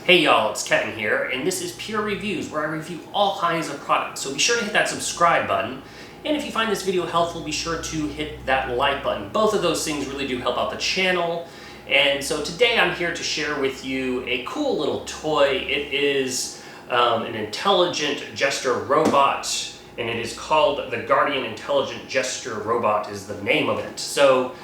Hey y'all, it's Kevin here, and this is Pure Reviews, where I review all kinds of products. So be sure to hit that subscribe button, and if you find this video helpful, be sure to hit that like button. Both of those things really do help out the channel. And so today I'm here to share with you a cool little toy. It is an intelligent gesture robot, and it is called the Guardian Intelligent Gesture Robot is the name of it. So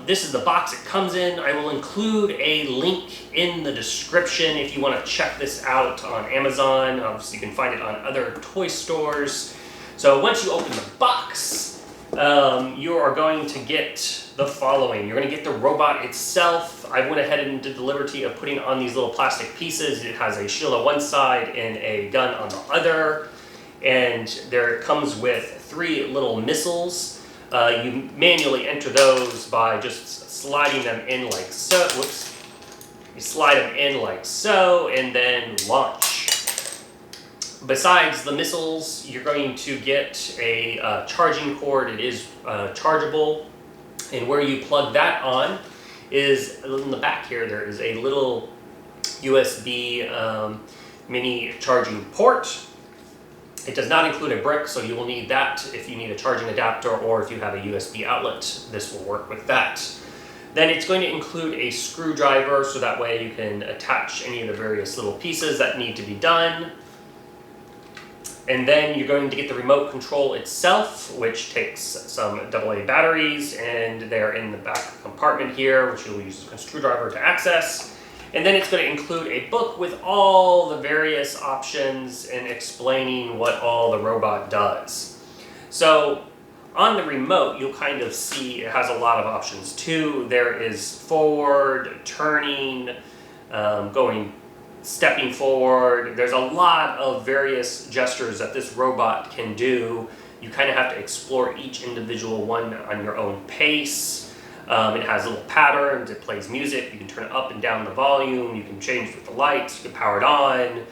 this is the box it comes in. I will include a link in the description if you want to check this out on Amazon. Obviously, you can find it on other toy stores. So once you open the box, you are going to get the following. You're going to get the robot itself. I went ahead and did the liberty of putting on these little plastic pieces. It has a shield on one side and a gun on the other. And there it comes with 3 little missiles. You manually enter those by just sliding them in like so. Whoops. You slide them in like so and then launch. Besides the missiles, you're going to get a charging cord. It is chargeable. And where you plug that on is in the back here. There is a little USB mini charging port. It does not include a brick, so you will need that if you need a charging adapter or if you have a USB outlet. This will work with that. Then it's going to include a screwdriver, so that way you can attach any of the various little pieces that need to be done. And then you're going to get the remote control itself, which takes some AA batteries, and they're in the back compartment here, which you'll use a screwdriver to access. And then it's going to include a book with all the various options and explaining what all the robot does. So on the remote, you'll kind of see it has a lot of options too. There is forward, turning, stepping forward. There's a lot of various gestures that this robot can do. You kind of have to explore each individual one on your own pace. It has little patterns, it plays music, you can turn it up and down the volume, you can change with the lights, you can power it on,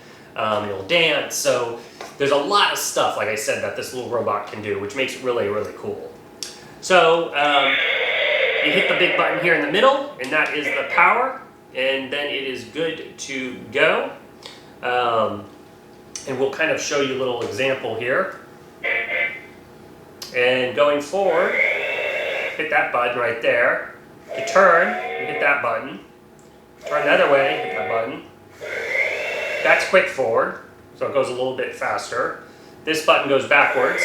it'll dance. So there's a lot of stuff, like I said, that this little robot can do, which makes it really, really cool. So you hit the big button here in the middle, and that is the power, and then it is good to go. And we'll kind of show you a little example here. And going forward, hit that button right there. To turn, you hit that button. Turn the other way, hit that button. That's quick forward, so it goes a little bit faster. This button goes backwards.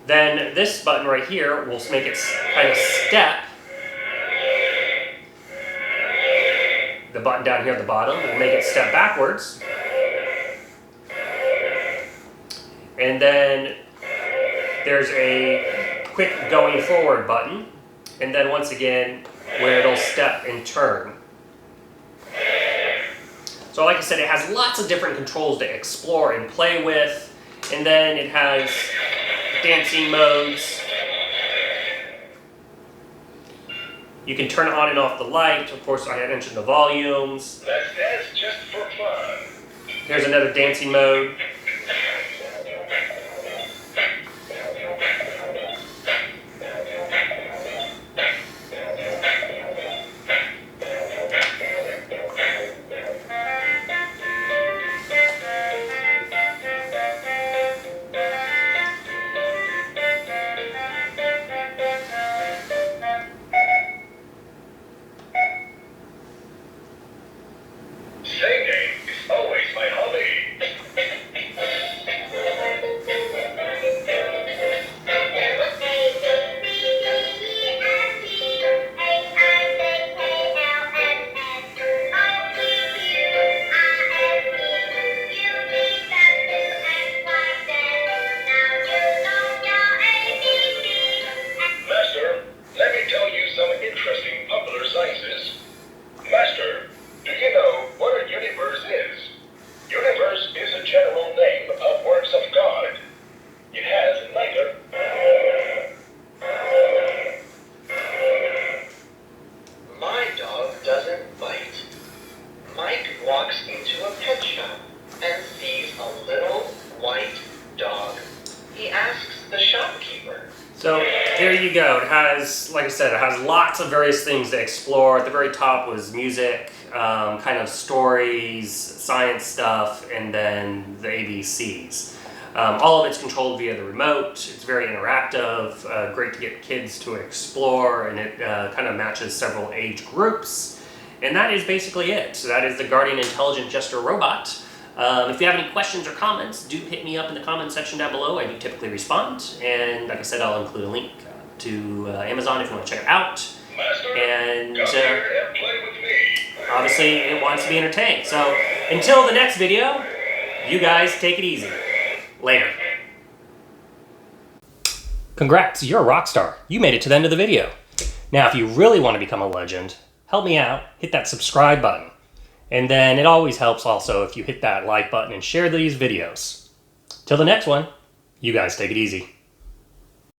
Then this button right here will make it kind of step. The button down here at the bottom will make it step backwards. And then there's a quick going forward button, and then once again where it'll step and turn. So like I said, it has lots of different controls to explore and play with, and then it has dancing modes. You can turn on and off the light. Of course, I had mentioned the volumes. Let's dance just for fun. Here's another dancing mode. Singing is always my hobby. Master, let me tell you some interesting popular sciences. Master, do you know what a universe is? Universe is a general name of works of God. It has neither. My dog doesn't bite. Mike walks into a pet shop and sees a little white dog. He asks the shopkeeper, So there you go. It has, like I said, it has lots of various things to explore. At the very top was music, kind of stories, science stuff, and then the ABCs. All of it's controlled via the remote. It's very interactive, great to get kids to explore, and it kind of matches several age groups. And that is basically it. So that is the Guardian Intelligent Jester Robot. If you have any questions or comments, do hit me up in the comment section down below. I do typically respond. And like I said, I'll include a link to Amazon if you want to check it out. Master, And come here and play with me. obviously it wants to be entertained. So until the next video, you guys take it easy. Later. Congrats, you're a rock star. You made it to the end of the video. Now, if you really want to become a legend, help me out, hit that subscribe button. And then it always helps also if you hit that like button and share these videos. Till the next one, you guys take it easy.